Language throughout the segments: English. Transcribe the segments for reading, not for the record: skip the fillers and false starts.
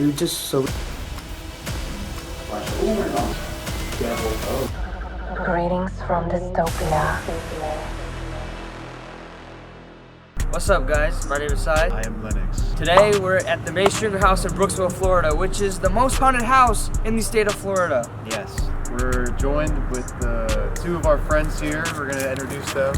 We just so. Greetings from Dystopia. What's up, guys? My name is Sai. I am Lennox. Today we're at the May Stringer House in Brooksville, Florida, which is the most haunted house in the state of Florida. Yes. We're joined with two of our friends here. We're going to introduce them.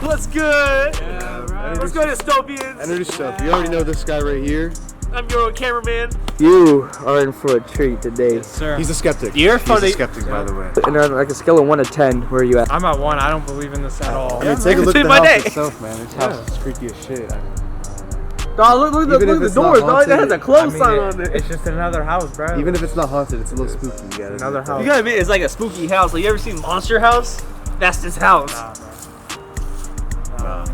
What's good? Yeah, What's good, Dystopians? Introduce yourself. You already know this guy right here. I'm your cameraman. You are in for a treat today. Yes, sir. He's a skeptic. You're funny. He's a skeptic, by the way. And on like a scale of 1 to 10, where are you at? I'm at 1. I don't believe in this at all. I mean, take a look It's at the been my house day. itself, man. This house is freaky as shit. Dog, look at the doors, dog. That has a close sign on it. It's just another house, bro. Even if it's not haunted, it's a little spooky. You Another house. You gotta admit, it's like a spooky house. Like, you ever seen Monster House? That's this house. Nah, bro.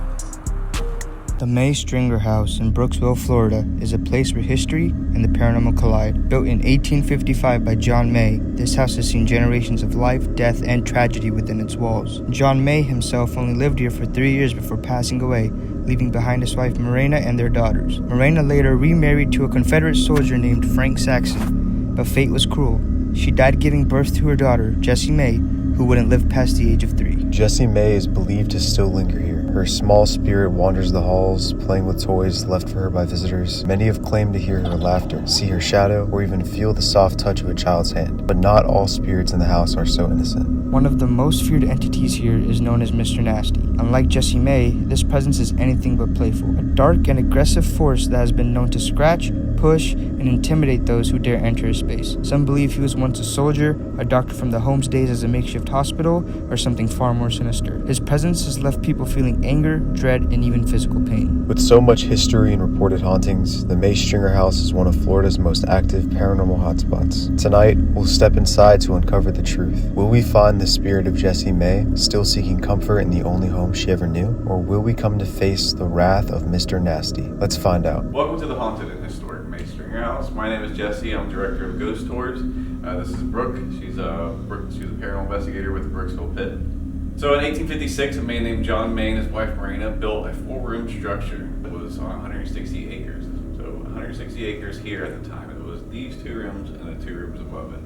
The May Stringer House in Brooksville, Florida, is a place where history and the paranormal collide. Built in 1855 by John May, this house has seen generations of life, death, and tragedy within its walls. John May himself only lived here for 3 years before passing away, leaving behind his wife Morena and their daughters. Morena later remarried to a Confederate soldier named Frank Saxon, but fate was cruel. She died giving birth to her daughter, Jessie May, who wouldn't live past the age of 3. Jessie May is believed to still linger here. Her small spirit wanders the halls, playing with toys left for her by visitors. Many have claimed to hear her laughter, see her shadow, or even feel the soft touch of a child's hand. But not all spirits in the house are so innocent. One of the most feared entities here is known as Mr. Nasty. Unlike Jessie May, this presence is anything but playful. A dark and aggressive force that has been known to scratch, push, and intimidate those who dare enter his space. Some believe he was once a soldier, a doctor from the Home's days as a makeshift hospital, or something far more sinister. His presence has left people feeling anger, dread, and even physical pain. With so much history and reported hauntings, the May Stringer House is one of Florida's most active paranormal hotspots. Tonight, we'll step inside to uncover the truth. Will we find the spirit of Jessie May, still seeking comfort in the only home she ever knew? Or will we come to face the wrath of Mr. Nasty? Let's find out. Welcome to the Haunted and Historic May Stringer House. My name is Jesse. I'm director of Ghost Tours. This is Brooke. She's a paranormal investigator with the Brooksville PIT. So in 1856, a man named John May and his wife Morena built a 4-room structure that was on 160 acres. So 160 acres here at the time. It was these 2 rooms and the 2 rooms above it.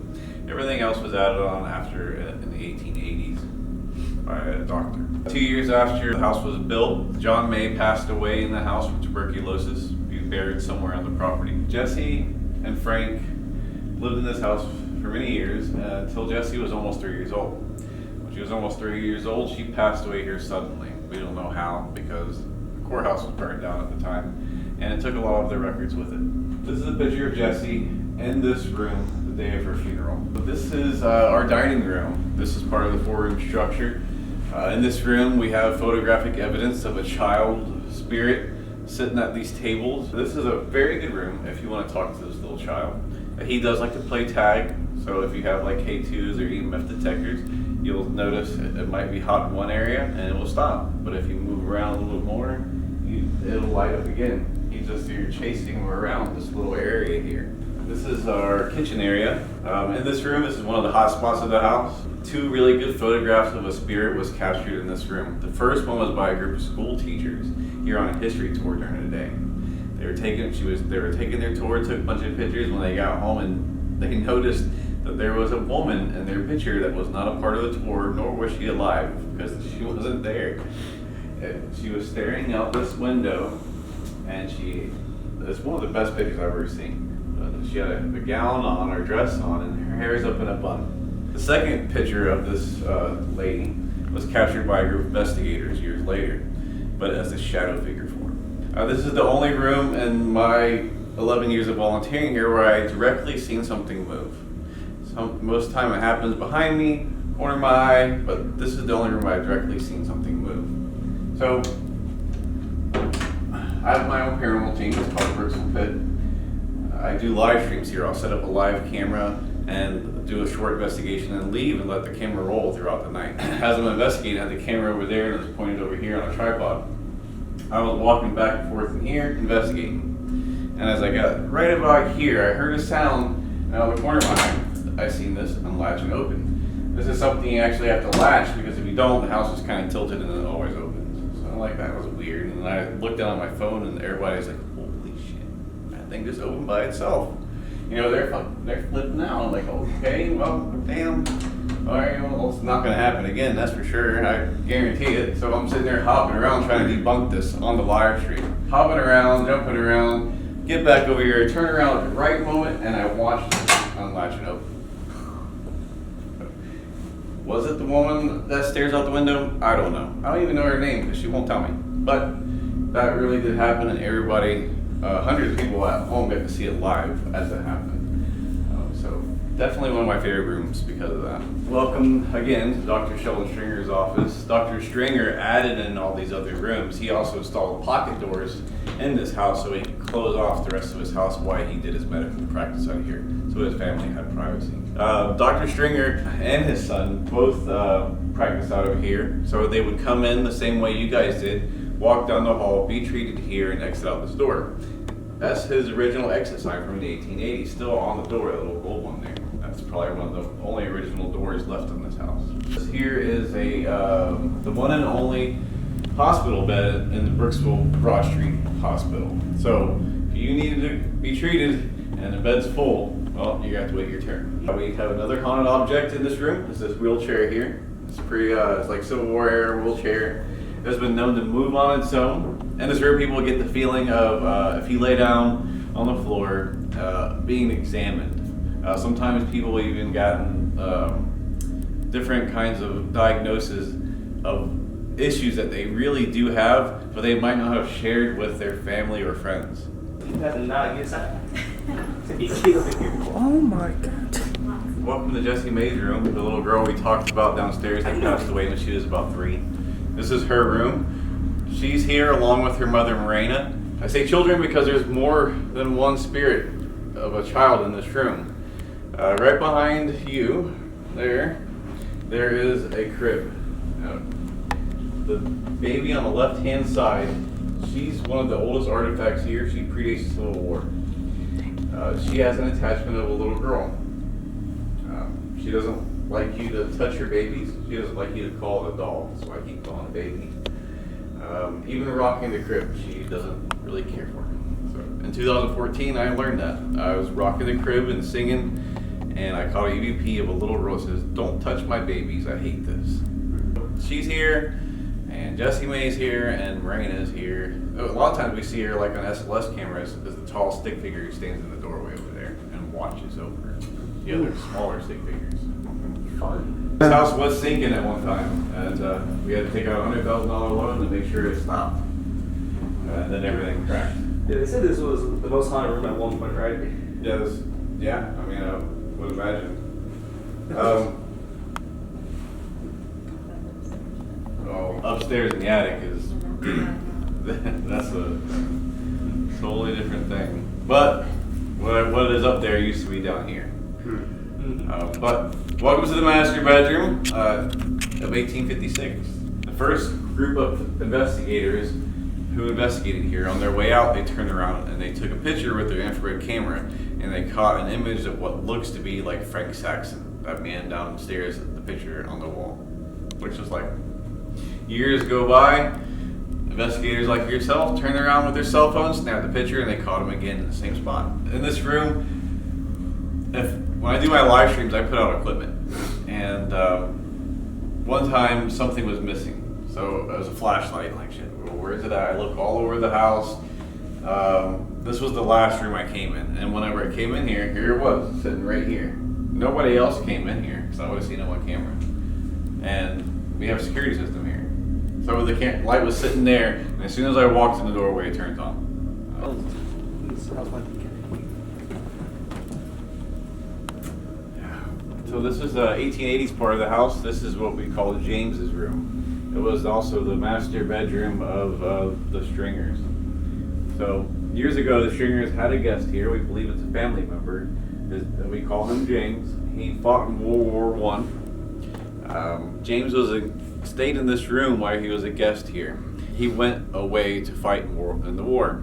Everything else was added on after in the 1880s by a doctor. 2 years after the house was built, John May passed away in the house from tuberculosis. He was buried somewhere on the property. Jesse and Frank lived in this house for many years until Jesse was almost 3 years old. When she was almost 3 years old, she passed away here suddenly. We don't know how, because the courthouse was burned down at the time, and it took a lot of their records with it. This is a picture of Jesse in this room the day of her funeral. But this is our dining room. This is part of the 4-room structure. In this room, we have photographic evidence of a child spirit sitting at these tables. This is a very good room if you want to talk to this little child. He does like to play tag, so if you have like K2s or EMF detectors, you'll notice it might be hot in one area and it will stop. But if you move around a little bit more, it'll light up again. You're chasing him around this little area here. This is our kitchen area. In this room, this is one of the hot spots of the house. 2 really good photographs of a spirit was captured in this room. The first one was by a group of school teachers here on a history tour during the day. They were taking their tour, took a bunch of pictures. When they got home, and they noticed that there was a woman in their picture that was not a part of the tour, nor was she alive, because she wasn't there. She was staring out this window, and it's one of the best pictures I've ever seen. She had a gown on, or dress on, and her hair is up in a bun. The second picture of this lady was captured by a group of investigators years later, but as a shadow figure form. This is the only room in my 11 years of volunteering here where I directly seen something move. Most of the time it happens behind me, corner of my eye, but this is the only room I've directly seen something move. So, I have my own paranormal team. It's called Brooksville PIT. I do live streams here. I'll set up a live camera and do a short investigation and leave and let the camera roll throughout the night. As I'm investigating, I had the camera over there and it was pointed over here on a tripod. I was walking back and forth in here, investigating. And as I got right about here, I heard a sound, and out of the corner of my eye, I seen this unlatch and open. This is something you actually have to latch, because if you don't, the house is kind of tilted and it always opens. So I'm like, that was weird. And I looked down at my phone and everybody's like, holy shit, that thing just opened by itself. You know, they're flipping out. I'm like, okay, well, damn. All right, well, it's not going to happen again, that's for sure. I guarantee it. So I'm sitting there hopping around trying to debunk this on the live stream. Hopping around, jumping around, get back over here, turn around at the right moment, and I watched it unlatch and open. Was it the woman that stares out the window? I don't know. I don't even know her name because she won't tell me. But that really did happen, and everybody, hundreds of people at home got to see it live as it happened. So definitely one of my favorite rooms because of that. Welcome again to Dr. Sheldon Stringer's office. Dr. Stringer added in all these other rooms. He also installed pocket doors in this house so he could close off the rest of his house while he did his medical practice out here, so his family had privacy. Dr. Stringer and his son both practice out of here, so they would come in the same way you guys did, walk down the hall, be treated here, and exit out this door. That's his original exit sign from the 1880s, still on the door, that little gold one there. That's probably one of the only original doors left in this house. This here is the one and only hospital bed in the Brooksville Broad Street Hospital. So if you needed to be treated and the bed's full, well, you have to wait your turn. We have another haunted object in this room. It's this wheelchair here. It's pretty, it's like Civil War era wheelchair. It's been known to move on its own. And this room, people get the feeling of if you lay down on the floor, being examined. Sometimes people even gotten different kinds of diagnoses of issues that they really do have, but they might not have shared with their family or friends. Oh my God. Welcome to Jessie May's room, the little girl we talked about downstairs that passed away when she was about 3. This is her room. She's here along with her mother, Morena. I say children because there's more than one spirit of a child in this room. Right behind you, there is a crib. The baby on the left-hand side, she's one of the oldest artifacts here. She predates the Civil War. She has an attachment of a little girl. She doesn't like you to touch her babies. She doesn't like you to call it a doll, so I keep calling it a baby. Even rocking the crib, she doesn't really care for. So in 2014, I learned that. I was rocking the crib and singing, and I caught a EVP of a little girl that says, "Don't touch my babies, I hate this." She's here, and Jessie May's here, and Morena is here. A lot of times we see her like on SLS cameras as the tall stick figure who stands in the doorway over there and watches over the other smaller stick figures. Fun. This house was sinking at one time, and we had to take out a $100,000 loan to make sure it stopped. And then everything crashed. Yeah, they said this was the most haunted room at one point, right? Yeah, I mean, I would imagine. Well, upstairs in the attic is, that's a totally different thing. But what is up there used to be down here. But welcome to the master bedroom of 1856. The first group of investigators who investigated here, on their way out, they turned around and they took a picture with their infrared camera, and they caught an image of what looks to be like Frank Saxon, that man downstairs, the picture on the wall, which was like, years go by, investigators like yourself turn around with their cell phones, snap the picture, and they caught him again in the same spot. In this room, when I do my live streams, I put out equipment, and one time something was missing. So it was a flashlight, like shit, where is it at? I look all over the house. This was the last room I came in, and whenever I came in here it was, sitting right here. Nobody else came in here, because I would have seen it on camera. And we have a security system here. So the light was sitting there, and as soon as I walked in the doorway, it turns on. So this is the 1880s part of the house. This is what we call James's room. It was also the master bedroom of the Stringers. So years ago, the Stringers had a guest here. We believe it's a family member. We call him James. He fought in World War I. James stayed in this room while he was a guest here. He went away to fight in the war.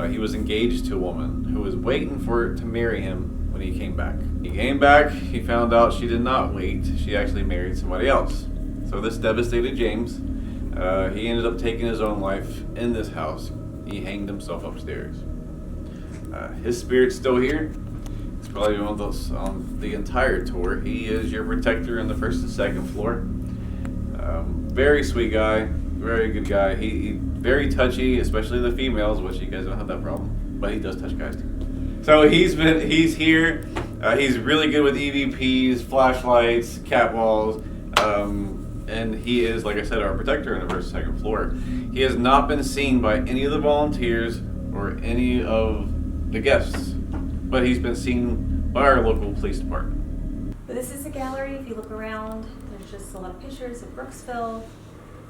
He was engaged to a woman who was waiting to marry him when he came back. He came back, he found out she did not wait. She actually married somebody else. So this devastated James. He ended up taking his own life in this house. He hanged himself upstairs. His spirit's still here. It's probably one of those on the entire tour. He is your protector in the first and second floor. Very sweet guy, very good guy. He very touchy, especially the females, which you guys don't have that problem, but he does touch guys too. So he's here. He's really good with EVPs, flashlights, catwalls, and he is, like I said, our protector in the first and second floor. He has not been seen by any of the volunteers or any of the guests, but he's been seen by our local police department. But this is a gallery. If you look around, there's just a lot of pictures of Brooksville,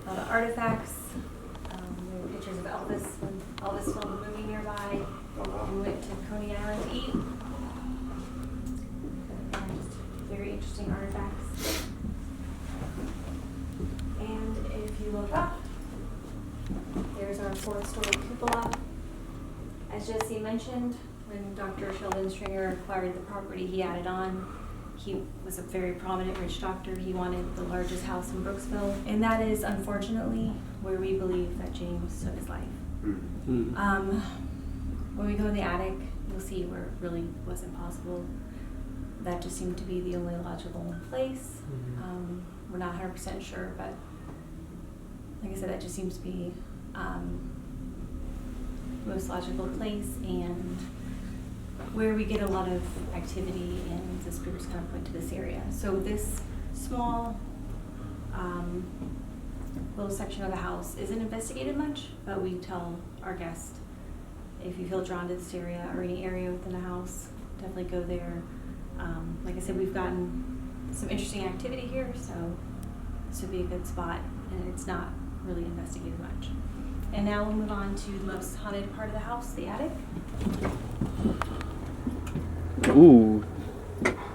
a lot of artifacts. There were pictures of Elvis when Elvis filmed a movie nearby. And went to Coney Island to eat. Just very interesting artifacts. And if you look up, there's our 4-story cupola. As Jessie mentioned, when Dr. Sheldon Stringer acquired the property, he added on. He was a very prominent rich doctor. He wanted the largest house in Brooksville. And that is, unfortunately, where we believe that James took his life. When we go in the attic, you'll see where it really wasn't possible. That just seemed to be the only logical place. We're not 100% sure, but like I said, that just seems to be the most logical place and where we get a lot of activity, and the spirits kind of point to this area. So this small little section of the house isn't investigated much, but we tell our guests, if you feel drawn to this area or any area within the house, definitely go there. Like I said, we've gotten some interesting activity here, so this would be a good spot, and it's not really investigated much. And now we'll move on to the most haunted part of the house, the attic. Ooh,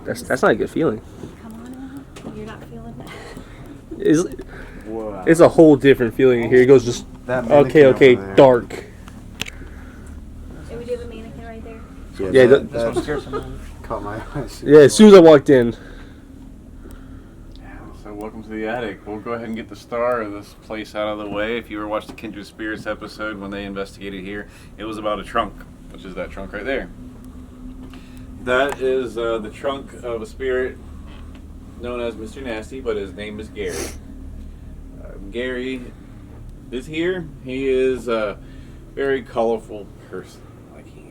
that's not a good feeling. Come on out. You're not feeling that. It's a whole different feeling in here. It goes just okay, dark. And we do have a mannequin right there. Yeah, that caught my eyes. Yeah, as soon as I walked in. So welcome to the attic. We'll go ahead and get the star of this place out of the way. If you ever watched the Kindred Spirits episode when they investigated here, it was about a trunk, which is that trunk right there. That is the trunk of a spirit known as Mr. Nasty, but his name is Gary. Gary is here. He is a very colorful person. Like he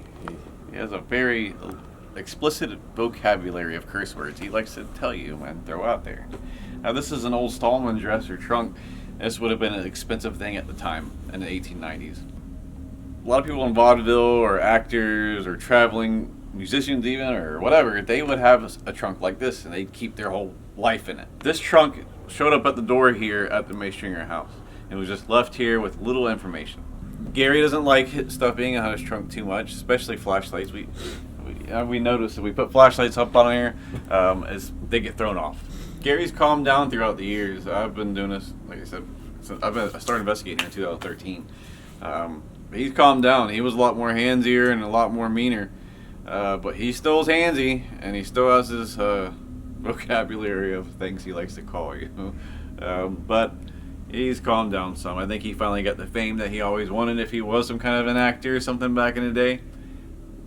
has a very explicit vocabulary of curse words he likes to tell you and throw out there. Now this is an old Stallman dresser trunk. This would have been an expensive thing at the time in the 1890s. A lot of people in vaudeville or actors or traveling musicians even or whatever, they would have a trunk like this and they'd keep their whole life in it. This trunk showed up at the door here at the May Stringer house and was just left here with little information. Gary doesn't like stuff being on his trunk too much, especially flashlights. We noticed that we put flashlights up on here as they get thrown off. Gary's calmed down throughout the years. I've been doing this, like I said, since I started investigating in 2013. He's calmed down. He was a lot more handsier and a lot more meaner. But he still is handsy, and he still has his vocabulary of things he likes to call you. But he's calmed down some. I think he finally got the fame that he always wanted if he was some kind of an actor or something back in the day.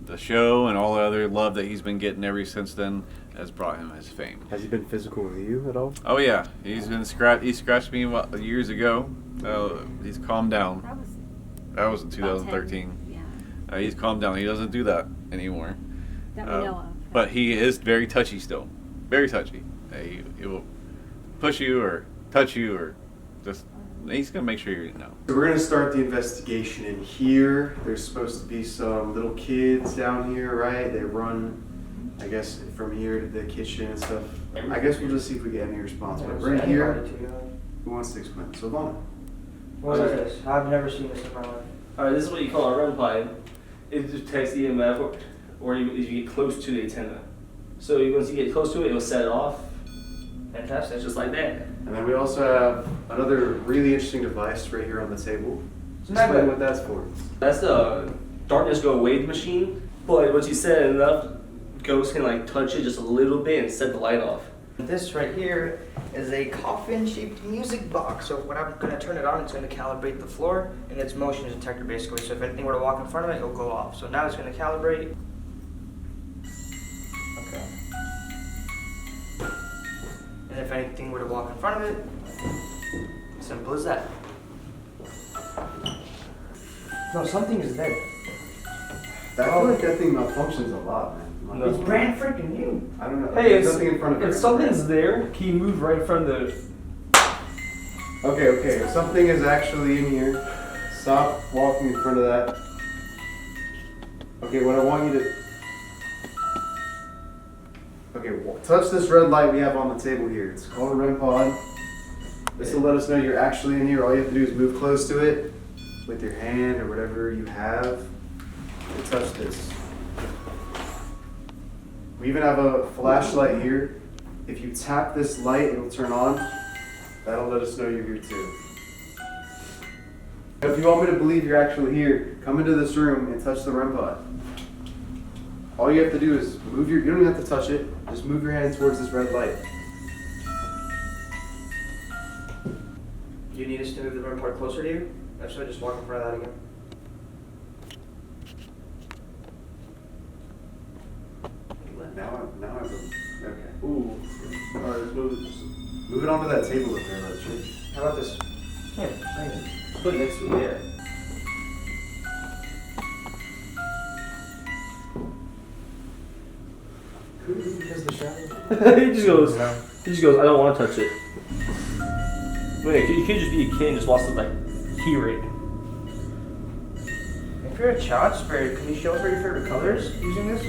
The show and all the other love that he's been getting ever since then has brought him his fame. Has he been physical with you at all? Oh yeah, he scratched me years ago. He's calmed down. That was in 2013. Yeah. He's calmed down. He doesn't do that anymore. That we know of. But he is very touchy still. Very touchy. He will push you or touch you or just, he's going to make sure you know. So we're going to start the investigation in here. There's supposed to be some little kids down here, right? They run, I guess, from here to the kitchen and stuff. I guess we'll just see if we get any response. But right here, who wants to explain? So Vaughn. What is this? I've never seen this in my life. Alright, this is what you call a run pipe. It detects EMF or you get close to the antenna. So once you get close to it, it'll set it off. Fantastic, just like that. And then we also have another really interesting device right here on the table. Explain what that's for. That's the darkness go away machine. But once you set it enough, ghosts can like touch it just a little bit and set the light off. This right here is a coffin-shaped music box. So when I'm going to turn it on, it's going to calibrate the floor and its motion detector basically. So if anything were to walk in front of it, it'll go off. So now it's going to calibrate. Okay. And if anything were to walk in front of it, simple as that. No, something is there. I feel like that thing malfunctions a lot, man. It's brand freaking new. I don't know. Hey, There's nothing in front of it. if something's there, can you move right in front of the... Okay. If something is actually in here, stop walking in front of that. Okay, what I want you to... Okay, touch this red light we have on the table here. It's called a REM pod. This will let us know you're actually in here. All you have to do is move close to it with your hand or whatever you have to touch this. We even have a flashlight here. If you tap this light, it'll turn on. That'll let us know you're here too. If you want me to believe you're actually here, come into this room and touch the REM pod. All you have to do is move you don't even have to touch it, just move your hand towards this red light. Do you need us to move the REM pod closer to you? Or should I just walk in front of that again? Now I okay. Ooh. Alright, let's move it. Move it onto that table up there, let's see. How about this? Yeah, put it next to it, yeah. Who has the shadow? He just goes, I don't want to touch it. Wait, you could just be a kid and just watch it, like, hear it. If you're a child spirit, can you show us your favorite colors using this?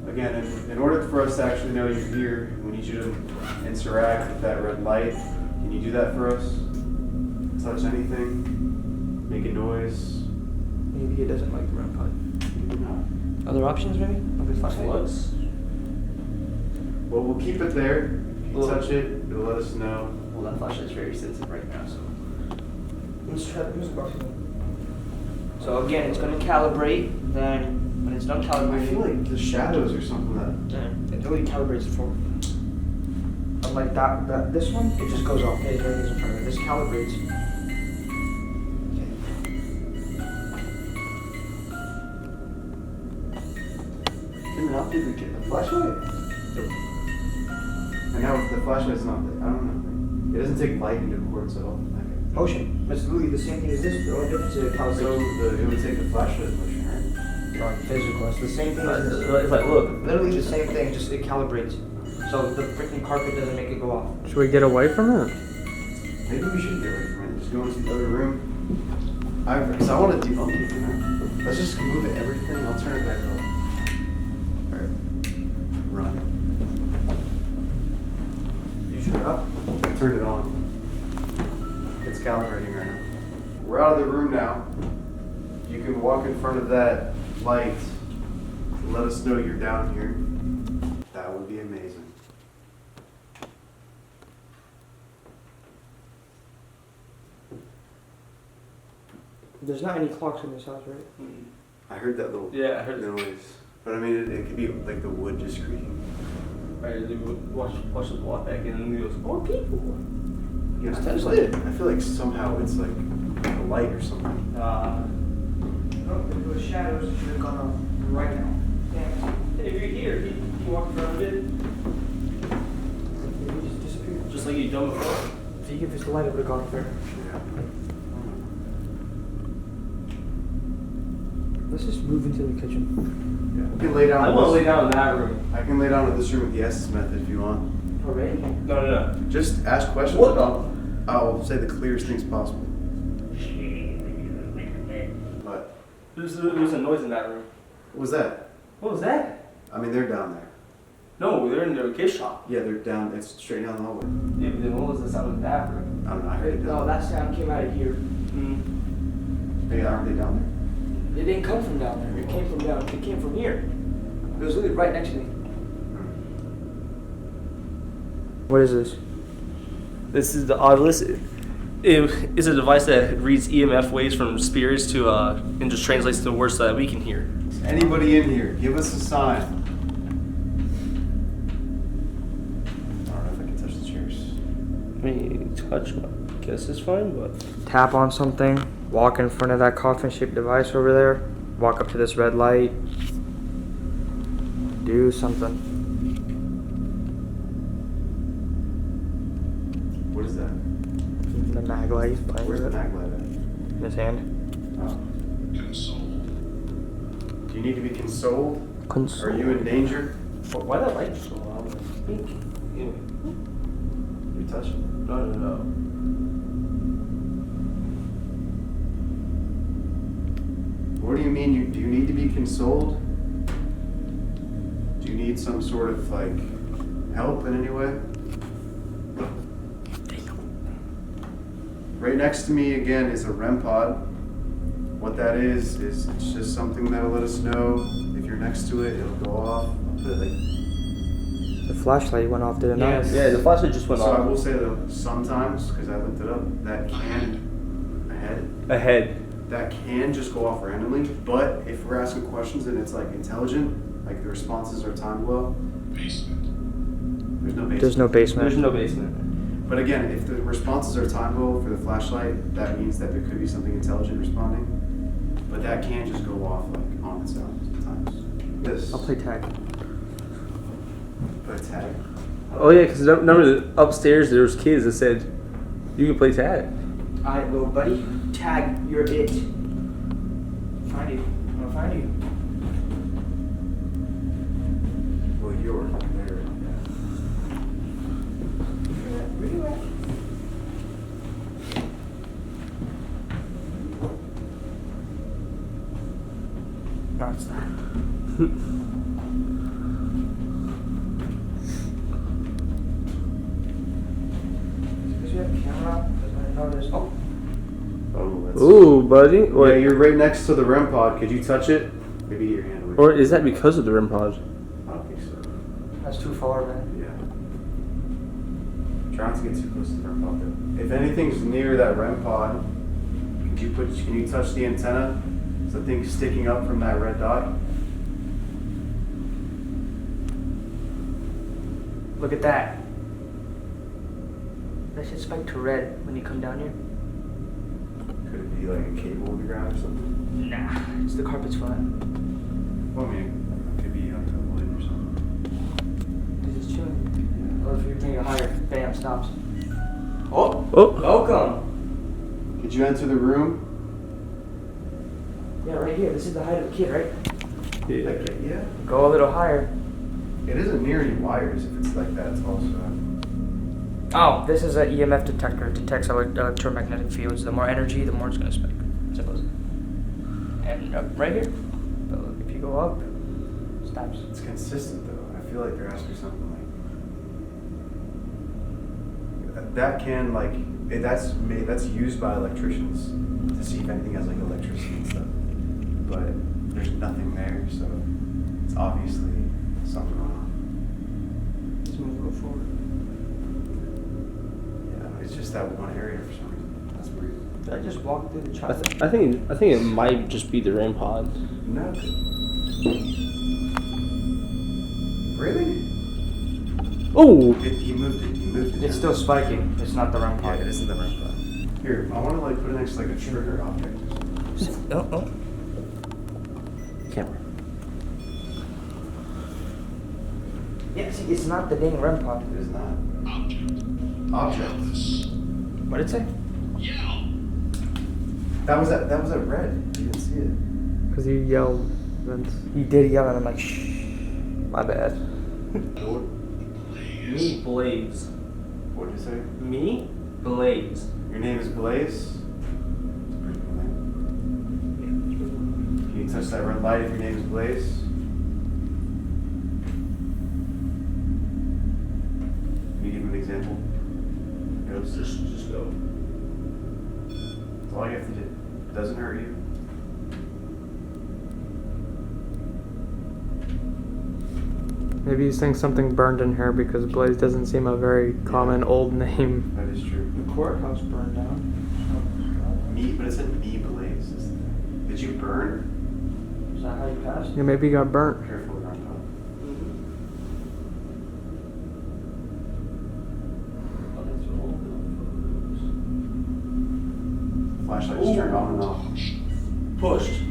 Again, in order for us to actually know you're here, we need you to interact with that red light. Can you do that for us? Touch anything? Make a noise? Maybe he doesn't like the REM pod. Maybe not. Other options, maybe? Maybe flashlight. Well, we'll keep it there. If you touch it, it'll let us know. Well, that flashlight's very sensitive right now, so. Let's try the music box again. So again, it's going to calibrate, then when it's done I calibrating, feel like the shadows or something that... it really calibrates the floor. Unlike this one, it just goes off. Hey, everything's in front of it. This calibrates. Can it not be the flashlight? And now the flashlight's not there. I don't know. It doesn't take light into quartz at all. Okay. Motion. It's literally the same thing as this. The only difference is it calibrates. So it would take the flashlight motion, right? On physical. It's the same thing as this. It's like, look. Literally the same thing, just it calibrates. So the freaking carpet doesn't make it go off. Should we get away from it? Maybe we should get away from it. Just go into the other room. Because I want to debunk it, you know? Let's just move it, everything. I'll turn it back on. Alright. Run. You shut up. Turn it on. It's calibrating right now. We're out of the room now. You can walk in front of that light and let us know you're down here. That would be amazing. There's not any clocks in this house, right? I heard that little Yeah, I heard it. noise. But I mean, it could be like the wood just creaking. Right, they watch us walk back in and he goes, more people. Yeah, I feel like somehow it's like a light or something. No, if it was shadows, it should have gone off right now. Yeah. If you're here, he walked in front of it, Maybe it just disappeared. just like you done before. If you give us the light, it would have gone off there. Yeah. Let's just move into the kitchen. Yeah. We can lay down. I want to lay down in that room. I can lay down in this room with the Estes method if you want. Already? No. Just ask questions. What? I'll say the clearest things possible. What? There's a noise in that room. What was that? What was that? I mean, they're down there. No, they're in their gift shop. Yeah, they're down. It's straight down the hallway. Yeah, but then what was the sound in that room? I don't know. I heard it No, down. that sound came out of here. Hey, aren't they down It didn't come from down there. It came from down. It came from here. It was literally right next to me. What is this? This is the Ovilus. It is a device that reads EMF waves from spirits to and just translates the words so that we can hear. Anybody in here? Give us a sign. I don't know if I can touch the chairs. I mean, touch, I guess it's fine, but Tap on something. Walk in front of that coffin-shaped device over there. Walk up to this red light. Do something. What is that? The mag light. He's playing Where's the with it. mag light at? In his hand. Oh. Do you need to be consoled? Console. Are you in danger? why that light so loud? Anyway. You touch it. No. What do you mean? Do you need to be consoled? Do you need some sort of like help in any way? Right next to me again is a REM pod. What that is it's just something that'll let us know if you're next to it, it'll go off. I'll put it like. The flashlight went off, did it not? Yeah, the flashlight just went So I off. will say though, sometimes, because I looked it up, that can Ahead. that can just go off randomly. But if we're asking questions and it's like intelligent, like the responses are timed well. There's no basement. There's no basement. There's no basement. But again, if the responses are timed well for the flashlight, that means that there could be something intelligent responding. But that can just go off like on its own sometimes. This. I'll play tag. Play tag. Oh yeah, because remember upstairs there was kids that said you can play tag. Alright, little buddy. Tag, you're it. Find you. I'm gonna find you. Well, you're there. Where you at? No, it's not. Because you have a camera? Because I know there's. Oh! Oh, that's. Ooh, buddy. Yeah, Wait, you're right next to the REM pod. Could you touch it? Maybe get your hand away. or is that because of the REM pod? I don't think so. That's too far, man. Yeah. Try not to get too close to the REM pod though. If anything's near that REM pod, can you touch the antenna? Is the thing sticking up from that red dot? Look at that. That should spike to red when you come down here. Could it be like a cable on the ground or something? Nah, it's the carpet's flat. Well, I mean, it could be like a wood or something. This is chilling. Or if you're getting higher, bam, stops. Oh! Oh. Welcome! Could you enter the room? Yeah, right here. This is the height of a kid, right? Yeah. Go a little higher. It isn't near any wires. If it's like that, it's also. Oh, this is an EMF detector. It detects electromagnetic fields. The more energy, the more it's going to spike. Simple as that. And right here. But look, if you go up, it stops. It's consistent though. I feel like there has to be something like that. Can like that's used by electricians to see if anything has like electricity and stuff. But there's nothing there, so it's obviously something going on. Let's move a little forward. Yeah, it's just that one area for some reason. That's weird. Did I just walk through the child? I think it might just be the REM pod. No. Really? Oh. He moved it. It's still spiking. It's not the REM Yeah, pod. it isn't the REM pod. Here, I want to like put it next to like a trigger object or something. Oh. Camera. Yeah, see, it's not the dang REM pod. It is not. Objects. What did it say? That was at red. You didn't see it. Because he yelled. He did yell, and I'm like, shh. My bad. Me, Blaze. What did you say? Me, Blaze. Your name is Blaze? That's a pretty cool name. Can you touch that red light if your name is Blaze? Can you give him an example? Ghost? Just go. That's all you have to do. It doesn't hurt you. Maybe he's saying something burned in here because Blaze doesn't seem a very common old name. That is true. The courthouse burned down. Me, but it said me Blaze. Did you burn? Is that how you passed? Yeah, maybe he got burnt. Careful around top. Flashlight is turned on and off. Pushed.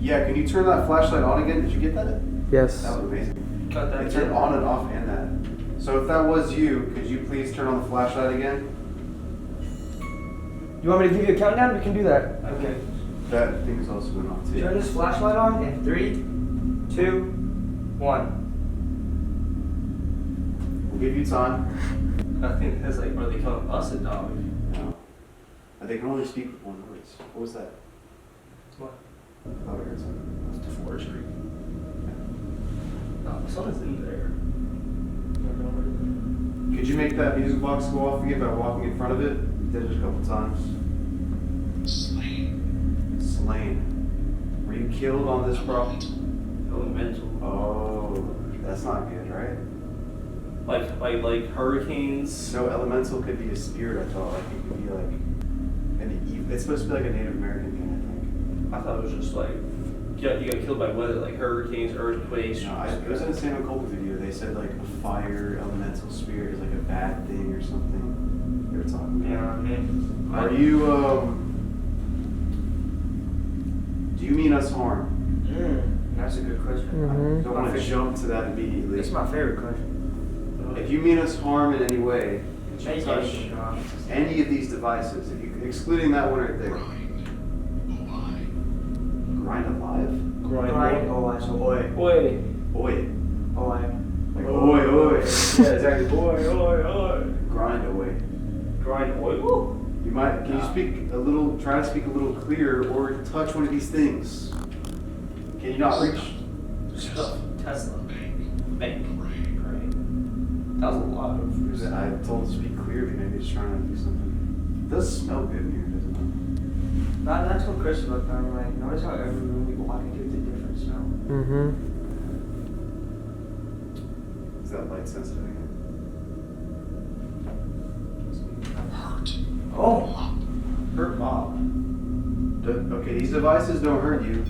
Yeah, can you turn that flashlight on again? Did you get that? Yes. That was amazing. Cut that. It turned on and off and that. So if that was you, could you please turn on the flashlight again? You want me to give you a countdown? We can do that. Okay. That thing is also going on too. Turn this flashlight on in 3, 2, 1. We'll give you time. I think that's like, are they calling us a dog? No. They can only speak with one word. What was that? What? I thought I heard something. It's the forestry. No, someone's in there. Could you make that music box go off again by walking in front of it? You did it a couple times. Slain. Were you killed on this property? Elemental. Oh, that's not good, right? Like hurricanes. No, elemental could be a spirit, I thought. Like, it could be like an evil. It's supposed to be like a Native American thing, I thought it was just like, you got killed by weather, like hurricanes, earthquakes. I think. No, it was in the Sam and Colby video. They said like a fire elemental spirit is like a bad thing or something. They were talking about. Yeah, I mean. Are you, do you mean us harm? That's a good question. Mhm. I don't want to jump to that immediately. That's my favorite question. If you mean us harm in any way, could you touch Anything, any of these devices, if you, excluding that one right there. Grind alive? Grind. Oh, I saw oi. Oi. Oi. Oi. Like oi, oi. Yeah, exactly. Oi. Grind away. Grind oil. You might, can you speak a little, try to speak a little clearer or touch one of these things? Can you not reach? Stuff. Tesla. Bank. Right. That was a lot of. I told to speak clearly, maybe it's trying to do something. It does smell good in here, doesn't it? That's what Chris looked at. I'm like, notice how every room we walk into it's a different smell. Mm-hmm. Is that light sensitive again? Oh! Hurt Bob. Okay, these devices don't hurt you.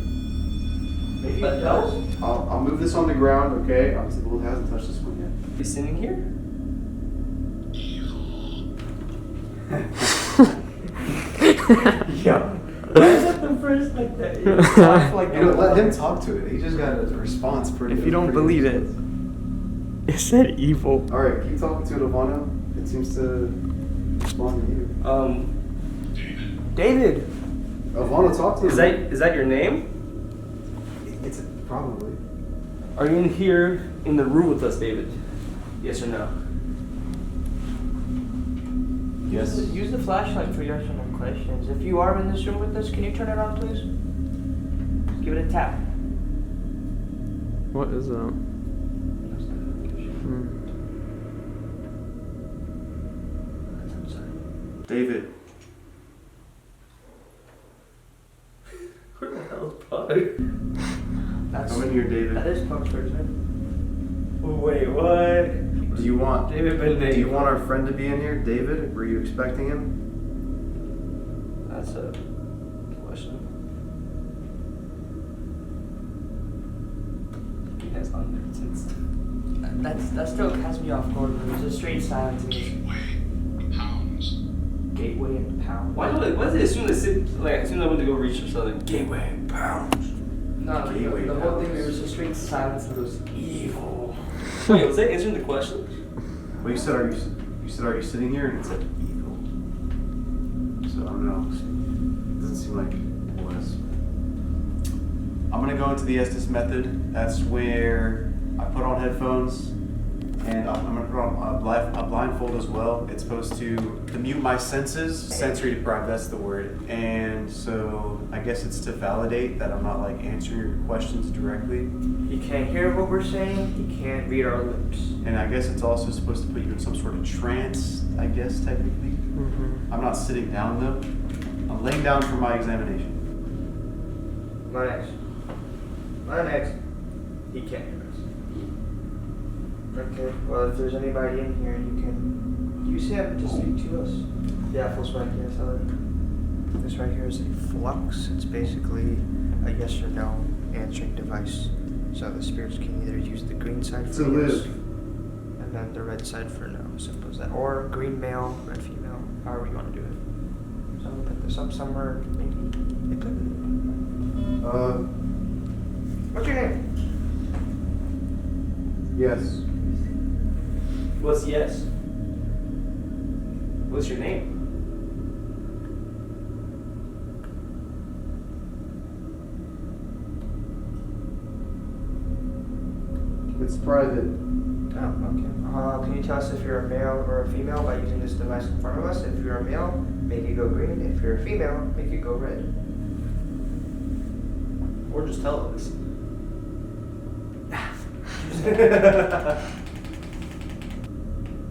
Maybe But it does. I'll move this on the ground, okay? Obviously, Bull hasn't touched this one yet. You sitting here? Yeah. Why is that the first like that? You talk like You know, let him talk to it. He just got a response pretty. If you don't pretty believe it, it said evil. All right, keep talking to it, Ivano. It seems to respond to you. David. Ivano, talk to him. Is that your name? It's probably. Are you in here in the room with us, David? Yes or no? Yes. Use the flashlight for yes or no questions. If you are in this room with us, can you turn it on, please? Give it a tap. What is that? David. Where the hell is Pug? That's Come in here, David. That is Pug's first name. Wait, what? Do you want David Ben Do you want our friend to be in here, David? Were you expecting him? That's a question. He has unwritten stuff. That still has me off guard. There's a straight silence in this. Gateway and Pound. Why does it assume as soon as I went to go reach for something? Gateway and Pounds. No, Gateway the whole Pounds. thing, there was a straight silence and goes, evil. Wait, was that answering the question? Well, you said, are you sitting here? And it said evil. So I don't know. It doesn't seem like it was. I'm gonna go into the Estes method. That's where I put on headphones, and I'm gonna put on a blindfold as well. It's supposed to mute my senses, sensory deprived. That's the word. And so I guess it's to validate that I'm not like answering your questions directly. He can't hear what we're saying. He can't read our lips. And I guess it's also supposed to put you in some sort of trance, I guess, technically. Mm-hmm. I'm not sitting down, though. I'm laying down for my examination. My next. He can't hear us. Okay, well, if there's anybody in here, you can use him to speak to us. Yeah, full spec, yes. This right here is a flux. It's basically a yes or no answering device. So the spirits can either use the green side for To yes, live. and then the red side for no. Simple as that. Or green male, red female, however you want to do it. So I'm gonna put this up somewhere, maybe. What's your name? Yes. What's yes? What's your name? It's private. Oh, okay. Can you tell us if you're a male or a female by using this device in front of us? If you're a male, make it go green. If you're a female, make it go red. Or just tell us.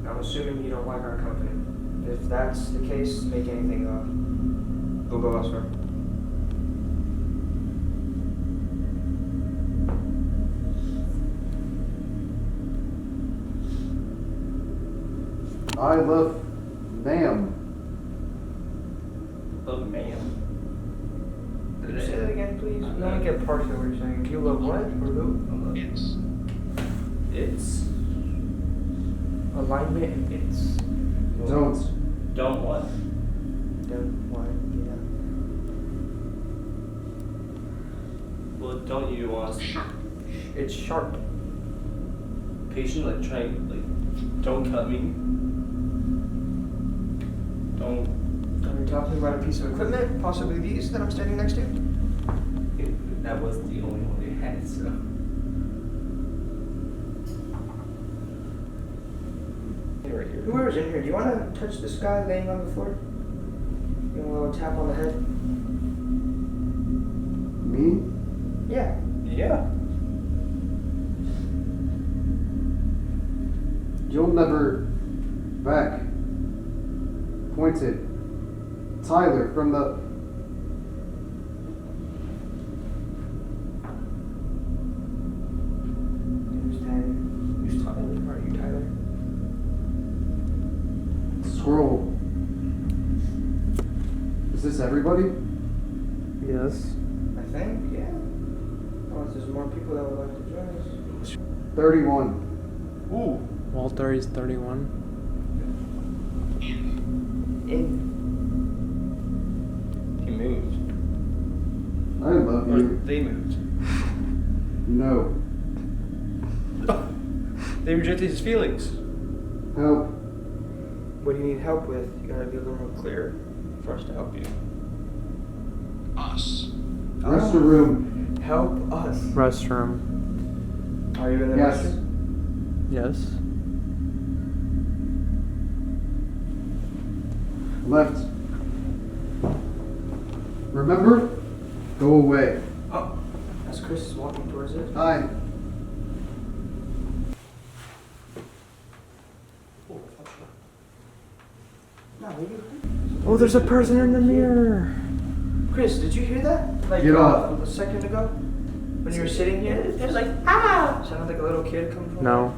I'm assuming you don't like our company. If that's the case, make anything we'll go elsewhere. I love ma'am. Oh, ma'am. Could you say that again, please? We only get partially what you're saying. You love what? Or who? It's. Alignment and it's. Don't. Don't what? Don't what? Yeah. Well, don't you want It's sharp. patient, like, don't cut me? Don't. Are you talking about a piece of equipment? Possibly these that I'm standing next to? That was the only one they had, so. Right here. Whoever's in here, do you want to touch this guy laying on the floor? Give him a little tap on the head? Me? Yeah. Yeah. You'll never back. Pointed. Tyler from the. Who's Tyler? Who's Tyler? Are you Tyler? Scroll. Is this everybody? Yes. I think, yeah. Unless there's more people that would like to join us. 31. Ooh. Walter is 31. In. He moved. I love Or you. they moved. No. They rejected his feelings. Help. What do you need help with? You gotta be a little more clear for us to help you. Restroom. Help us. Restroom. Are you in the Yes. restroom? Yes. Left. Remember? Go away. Oh, as Chris is walking towards it. Hi. No, you. Oh, there's a person in the mirror. Chris, did you hear that? Like Get off. a second ago, when you were sitting here, it was like ah. Sounded like a little kid coming from. No,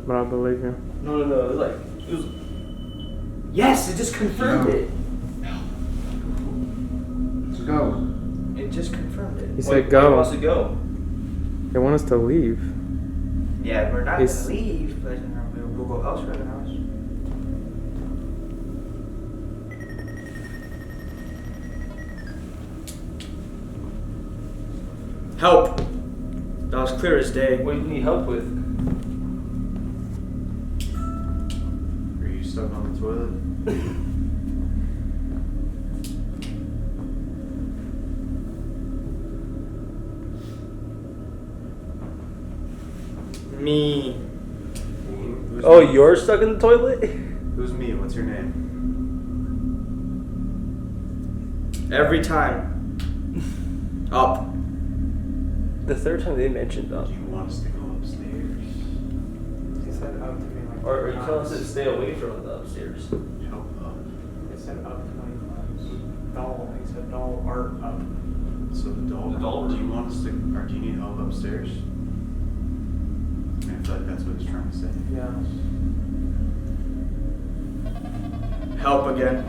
but I believe you. No, it was. Yes, it just confirmed No. it. Let's go. It just confirmed it. He Wait, said where he go. wants to go. They want us to leave. Yeah, we're not It's- gonna leave, but we'll go elsewhere in the house. Help! That was clear as day. What do you need help with? Are you stuck on the toilet? Me. Oh, you're stuck in the toilet? Who's me? What's your name? Every time. Up. The third time they mentioned up. Do you want us to go upstairs? He said up to me like. Or are you telling us to stay away from the upstairs? Help up. He said up 20 times. Doll. He said doll art up. So the doll. The doll Do you room. want us to, or do you need help upstairs? I feel like that's what it's trying to say. Yeah. Help again.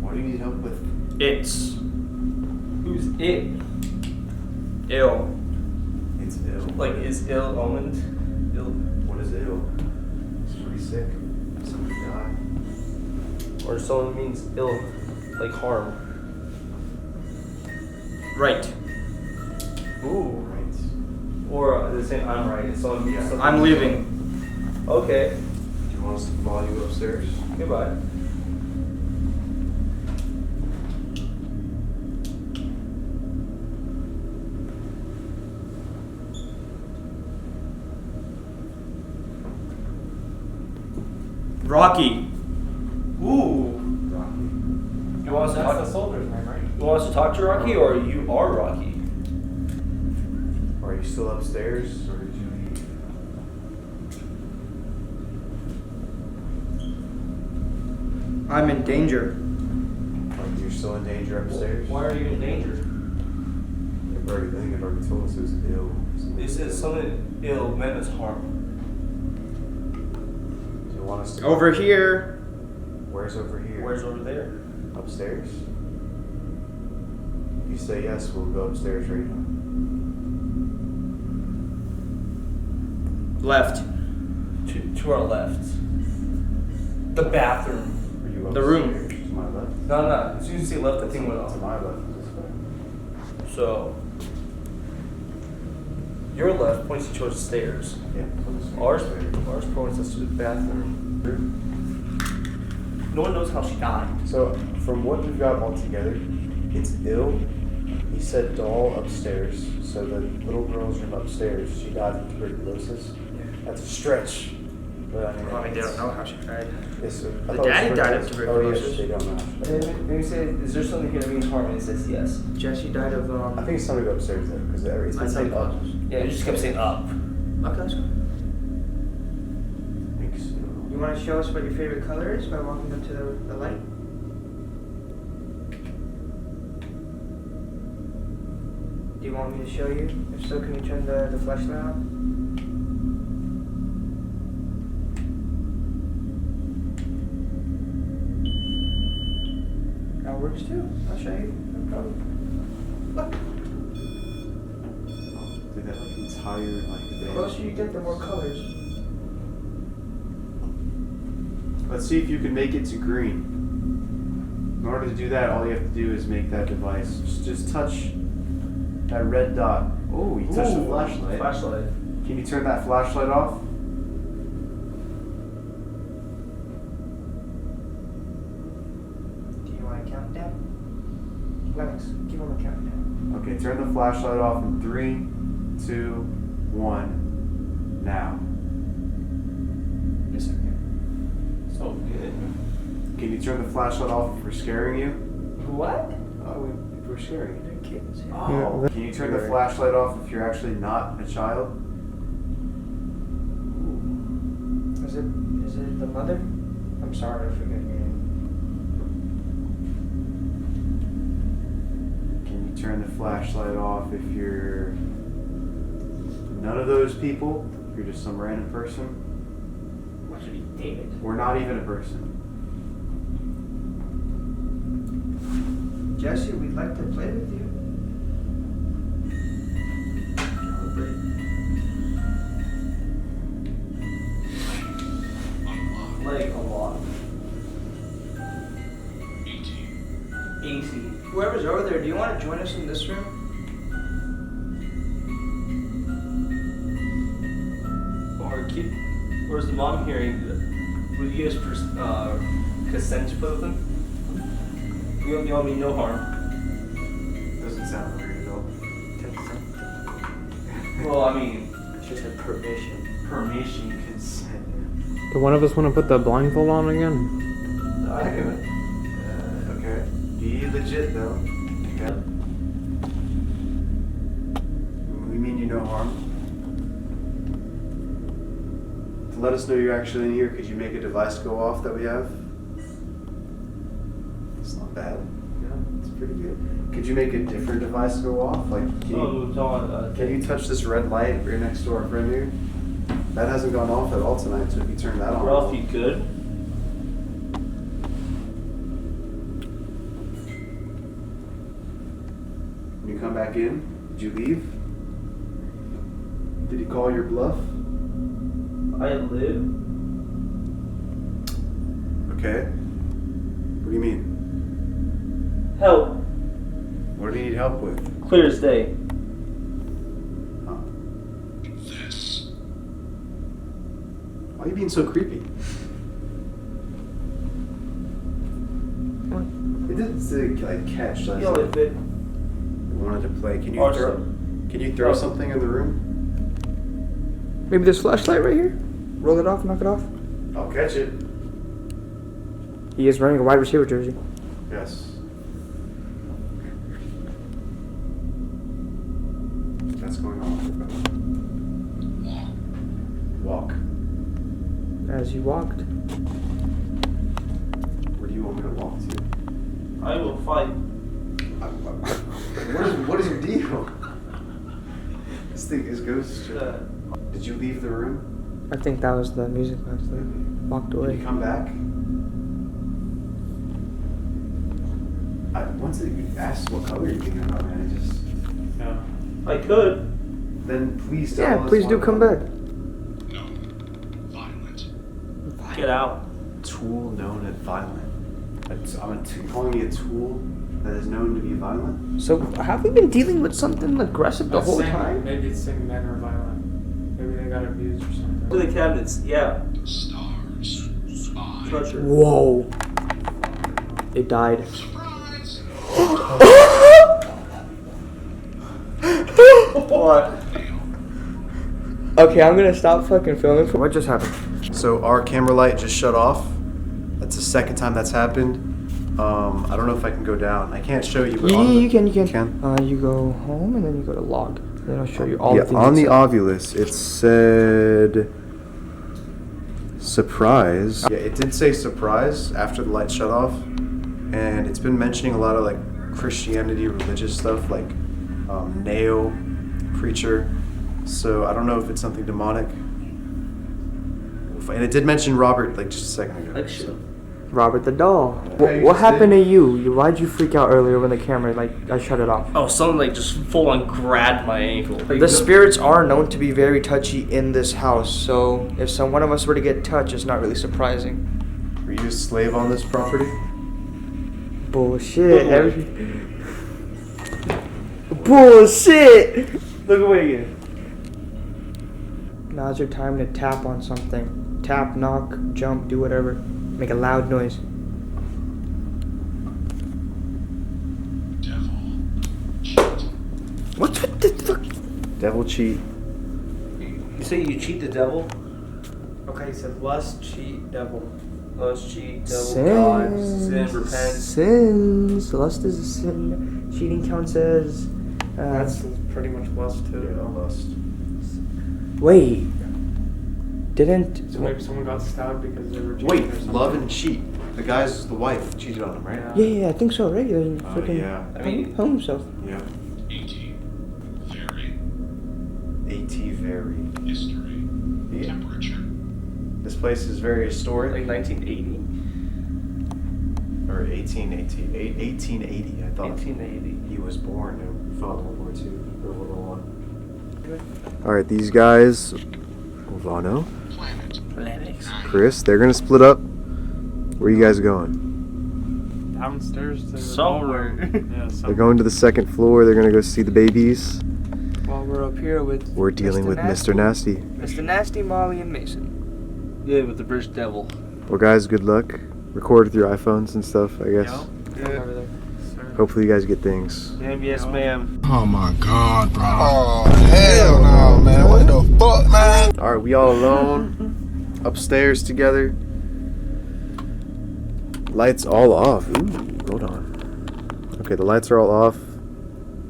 What do you need help with? It's Who's it? ill. It's ill. Like, is ill omened? Ill. What is ill? It's pretty sick. Somebody died. Or someone means ill, like harm. Right. Ooh. Right. Or they're saying I'm right. It's someone means something. I'm leaving. Okay. Do you want us to follow you upstairs? Goodbye. Rocky. Ooh. Rocky. You want us to That's talk? the soldier's name, right? You want us to talk to Rocky, or you are Rocky? Are you still upstairs, or did you leave? I'm in danger. Like you're still in danger upstairs? Why are you in danger? I think they've already told us it was ill. It says something ill meant as harm. Do you want us to Over here. Where's over here? Where's over there? Upstairs? If you say yes, we'll go upstairs right now. Left. To our left. The bathroom. Are you The room. upstairs? To my left? No, no. As soon as you say left, the thing went To off. my left is this way. So your left points you towards the stairs. Yeah. So this way. Ours points us to the bathroom. No one knows how she died. So, from what we've got all together, it's ill. He said doll upstairs, so the little girl's room upstairs, she died from tuberculosis. That's a stretch. But I mean, They don't know how she died. Yes, sir. The daddy died of tuberculosis. Oh, yes, they don't know. Maybe we say, is there something here that means harm? And it says yes. Jesse died of I think it's time to go upstairs though, because it's been saying up. Yeah, you just kept saying up. Okay, let's go. I think so. You want to show us what your favorite color is by walking up to the light? Do you want me to show you? If so, can you turn the flashlight on? That works too. I'll show you. No problem. Look. Did that like entire The closer you get, the more colors. Let's see if you can make it to green. In order to do that, all you have to do is make that device. Just touch that red dot. Oh, you touched the flashlight. Flashlight. Can you turn that flashlight off? Do you want to count down? Lennox, give him a countdown. Okay, turn the flashlight off in 3, 2, 1. Now. Yes, sir. So good. Can you turn the flashlight off if we're scaring you? What? Oh, if we're scaring you. They're kids. Yeah. Oh. Can you turn the flashlight off if you're actually not a child? Is it the mother? I'm sorry, I forget your name. Can you turn the flashlight off if you're none of those people? If you're just some random person? What should be David? We're not even a person. Jesse, we'd like to play with you. Like a lot. 18. Whoever's over there, do you want to join us in this room? Or is the mom hearing? Would you guys consent to play with them? You want me no harm? Doesn't sound weird at all. Well, I mean, She said permission. permission, consent. Do one of us want to put the blindfold on again? I can. Okay. Be legit though. Okay. We mean you no harm. To let us know you're actually in here, could you make a device go off that we have? It's not bad. Yeah, it's pretty good. Could you make a different device go off? Like, can you touch this red light right next to our friend here? That hasn't gone off at all tonight, so if you turn that on. Ralph, you could. When you come back in, did you leave? Did he call your bluff? I live. Okay. What do you mean? Help. What do you need help with? Clear as day. Huh. Why are you being so creepy? It didn't say like catch last Yo, if it. wanted to play. Can you Awesome. throw something in the room? Maybe this flashlight right here? Roll it off, knock it off. I'll catch it. He is wearing a wide receiver jersey. Yes. That's going on. Walk. As you walked. Where do you want me to walk to? I will fight. What is your deal? This thing is ghost shit. Did you leave the room? I think that was the music box that walked Did away. you come back? Once you asked what color you're thinking about, man, I could. then please tell us. Yeah, please do what come color. back. Get out. Tool known as violent. Calling me a tool that is known to be violent? So, have we been dealing with something aggressive the whole time? Maybe it's saying men are violent. Maybe they got abused or something. To the cabinets, yeah. Treasure. Whoa. It died. What? Okay, I'm gonna stop fucking filming. What just happened? So our camera light just shut off. That's the second time that's happened. I don't know if I can go down. I can't show you. But Yeah, you can. You You go home and then you go to log. Then I'll show you all the things. on the it said. Ovilus, it said surprise. Yeah, it did say surprise after the light shut off, and it's been mentioning a lot of like Christianity, religious stuff, like Neo, preacher. So I don't know if it's something demonic. And it did mention Robert like just a second ago. Like shit. Robert the doll. Yeah, you What just happened did. to you? Why'd you freak out earlier when the camera, I shut it off? Oh, someone like just full on grabbed my ankle. Like, The spirits are known to be very touchy in this house, so if one of us were to get touched, it's not really surprising. Were you a slave on this property? Bullshit. Bullshit! Look away again. Now's your time to tap on something. Tap, knock, jump, do whatever. Make a loud noise. What the fuck? Devil cheat. You say you cheat the devil? Okay, he said lust, cheat, devil. Lust, cheat, devil, God, sin, repent. Sins. Lust is a sin. Cheating counts as. That's pretty much lust too. Yeah, lust. Wait. Didn't. So maybe someone got stabbed because they were cheating Wait, or something. love and cheat. The guy's the wife cheated on him, right? Yeah, I think so, right? He freaking yeah. I mean, hung himself. Yeah. AT very. History. Yeah. Temperature. This place is very historic. like 1980. Or 1880, I thought. 1880. He was born and fought World War II or World War I. Alright, these guys, Vano, Planets. Chris, they're gonna split up. Where are you guys going? Downstairs to the Somewhere. ballroom. Yeah, They're going to the second floor. They're gonna go see the babies. While we're up here with. We're dealing with Mr. Nasty. Mr. Nasty, Molly, and Mason. Yeah, with the British devil. Well, guys, good luck. Record with your iPhones and stuff, I guess. Yeah. Hopefully, you guys get things. Ma'am, yes, ma'am. Oh my god, bro. Oh, hell no, man. What the fuck, man? All right, we all alone, upstairs together. Lights all off. Ooh, hold on. Okay, the lights are all off.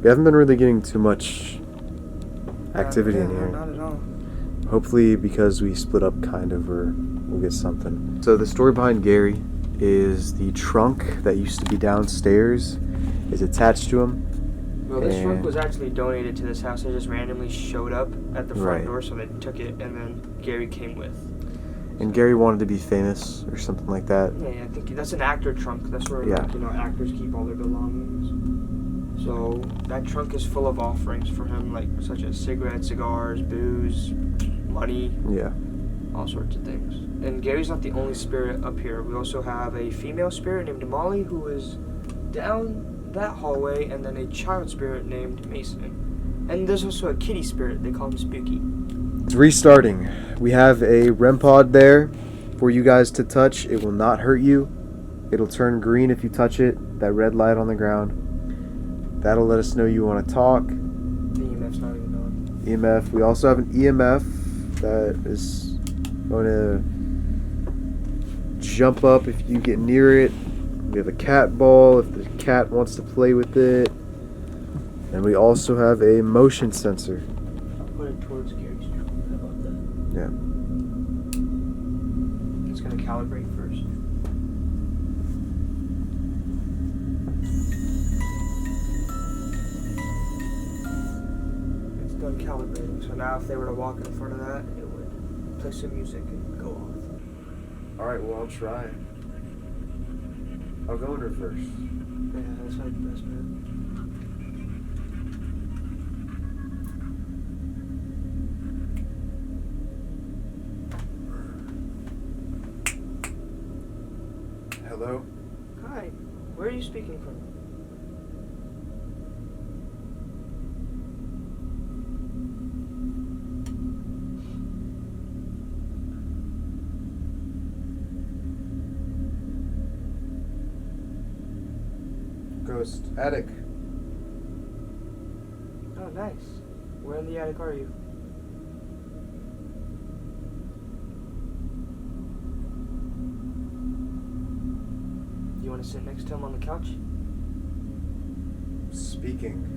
We haven't been really getting too much activity in here. Not at all. Hopefully, because we split up kind of, or we'll get something. So the story behind Gary is the trunk that used to be downstairs is attached to him. Well, this trunk And- was actually donated to this house. It just randomly showed up at the front Right. door, so they took it, and then Gary came with. And Gary wanted to be famous or something like that. Yeah, I think that's an actor trunk. That's where Yeah. like, actors keep all their belongings. So that trunk is full of offerings for him, like such as cigarettes, cigars, booze, money, Yeah. all sorts of things. And Gary's not the only spirit up here. We also have a female spirit named Molly who is down that hallway, and then a child spirit named Mason. And there's also a kitty spirit. They call him Spooky. It's restarting. We have a REM pod there for you guys to touch. It will not hurt you. It'll turn green if you touch it. That red light on the ground. That'll let us know you want to talk. The EMF's not even on. EMF. We also have an EMF that is going to jump up if you get near it. We have a cat ball if the cat wants to play with it. And we also have a motion sensor. I'll put it towards Gary's trunk. How about that? Yeah. It's going to calibrate first. It's done calibrating, so now if they were to walk in front of that, it would play some music and go off. Alright, well, I'll try. I'll go in reverse. Yeah, that's like the best man. Hello? Hi, where are you speaking from? Ghost. Attic. Oh, nice. Where in the attic are you? You want to sit next to him on the couch? Speaking.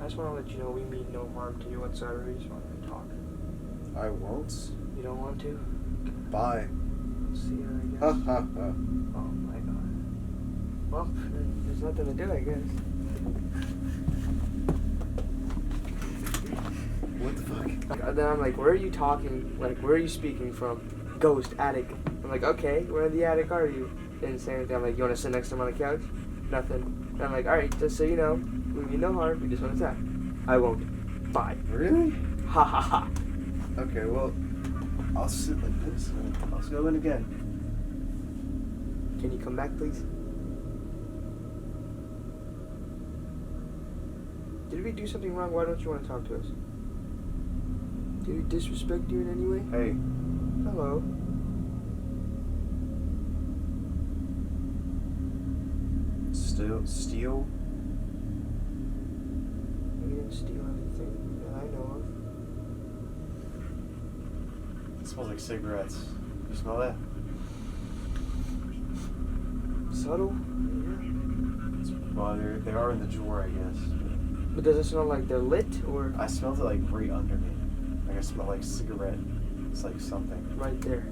I just want to let you know we mean no harm to you whatsoever. We just want to talk. I won't. You don't want to? Bye. See you, I guess. Ha ha ha. Oh my god. Well, there's nothing to do, I guess. What the fuck? Then I'm like, where are you talking? Like, where are you speaking from? Ghost, attic. I'm like, okay, where in the attic are you? Didn't say anything. I'm like, you want to sit next to him on the couch? Nothing. And I'm like, alright, just so you know, we mean no harm, we just want to talk. I won't. Bye. Really? Ha ha ha. Okay, well, I'll sit like this and I'll go in again. Can you come back, please? Did we do something wrong? Why don't you want to talk to us? Did we disrespect you in any way? Hey, Hello. steal? We didn't steal anything that I know It smells like cigarettes. You smell that? of. Subtle? Yeah. Well, they are in the drawer, I guess. But does it smell like they're lit or I smelled it like right under me. Like I smell like cigarette. It's like something. right there?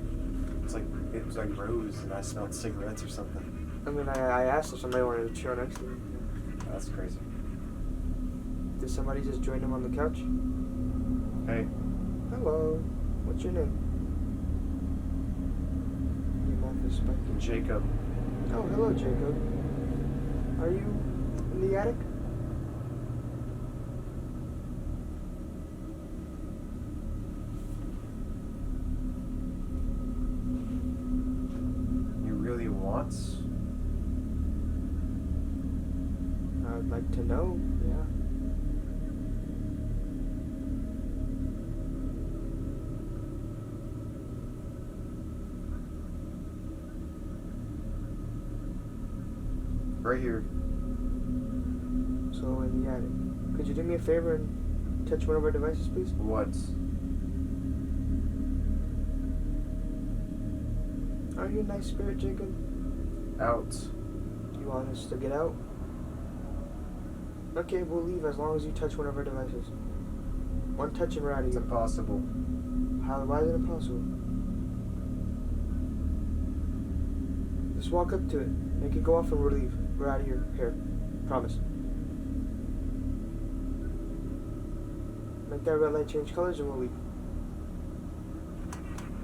It's like it was like rose, and I smelled cigarettes or something. I mean, I asked if somebody wanted to chill next to me. That's crazy. Did somebody just join him on the couch? Hey, Hello. What's your name? Your mouth is spiky. Jacob. Oh, hello, Jacob. Are you in the attic? You really want? I'd like to know. Yeah. Right here. So in the attic. Could you do me a favor and touch one of our devices, please? What? Are you a nice spirit, Jacob? Out. Do you want us to get out? Okay, we'll leave as long as you touch one of our devices. One touch and we're out of It's here. impossible. Why is it impossible? Just walk up to it. Make it go off and we'll leave. We're out of here. Here. Promise. Make that red light change colors and we'll leave.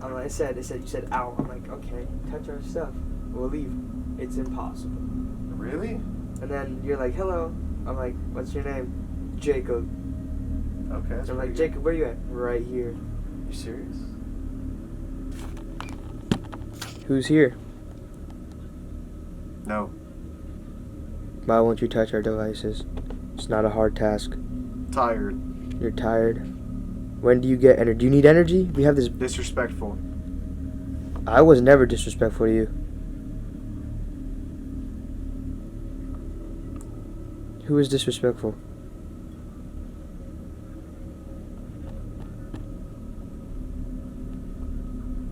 It said, you said ow. I'm like, okay, touch our stuff. We'll leave. It's impossible. Really? And then you're like, hello. I'm like, what's your name? Jacob. Okay. That's I'm like, pretty Jacob, where you at? Right here. good. You serious? Who's here? No. Why won't you touch our devices? It's not a hard task. Tired. You're tired. When do you get energy? Do you need energy? We have this. Disrespectful. I was never disrespectful to you. Who is disrespectful?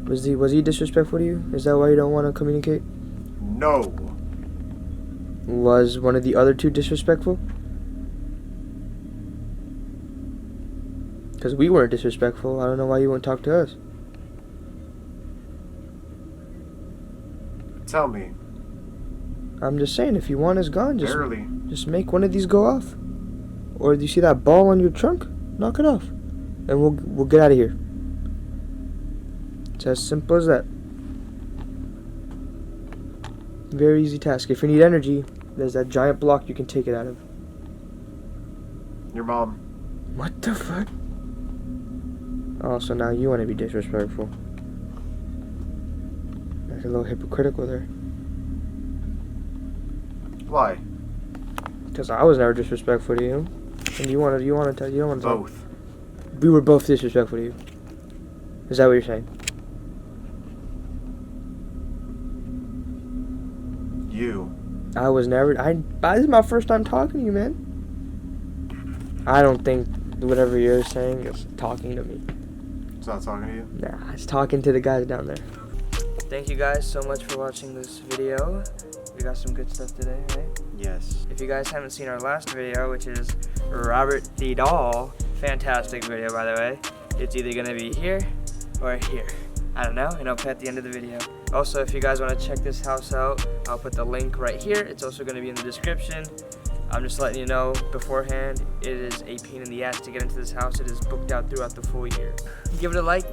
Was he disrespectful to you? Is that why you don't want to communicate? No. Was one of the other two disrespectful? Because we weren't disrespectful. I don't know why you wouldn't talk to us. Tell me. I'm just saying, if you want us gone, Barely. just make one of these go off. Or do you see that ball on your trunk? Knock it off. And we'll get out of here. It's as simple as that. Very easy task. If you need energy, there's that giant block you can take it out of. Your mom. What the fuck? Oh, so now you want to be disrespectful. That's a little hypocritical there. Why? Because I was never disrespectful to you. And you don't want to talk. Both. We were both disrespectful to you. Is that what you're saying? You. I was never. This is my first time talking to you, man. I don't think whatever you're saying is talking to me. It's not talking to you? Nah, it's talking to the guys down there. Thank you guys so much for watching this video. We got some good stuff today, right? Yes. If you guys haven't seen our last video, which is Robert the Doll, fantastic video by the way, it's either gonna be here or here. I don't know, and I'll put at the end of the video. Also, if you guys want to check this house out, I'll put the link right here. It's also going to be in the description. I'm just letting you know beforehand, it is a pain in the ass to get into this house. It is booked out throughout the full year. Give it a like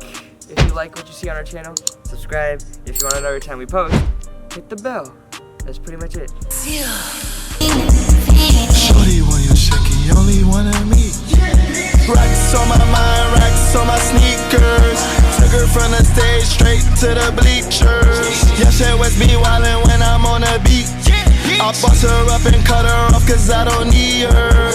if you like what you see on our channel. Subscribe if you want to know every time we post. Hit the bell. That's pretty much it. Shorty when you're shaky, only one of me. Racks on my mind, racks on my sneakers. Took her from the stage straight to the bleachers. Yeah, she was me wildin' when I'm on the beat. I boss her up and cut her off cause I don't need her.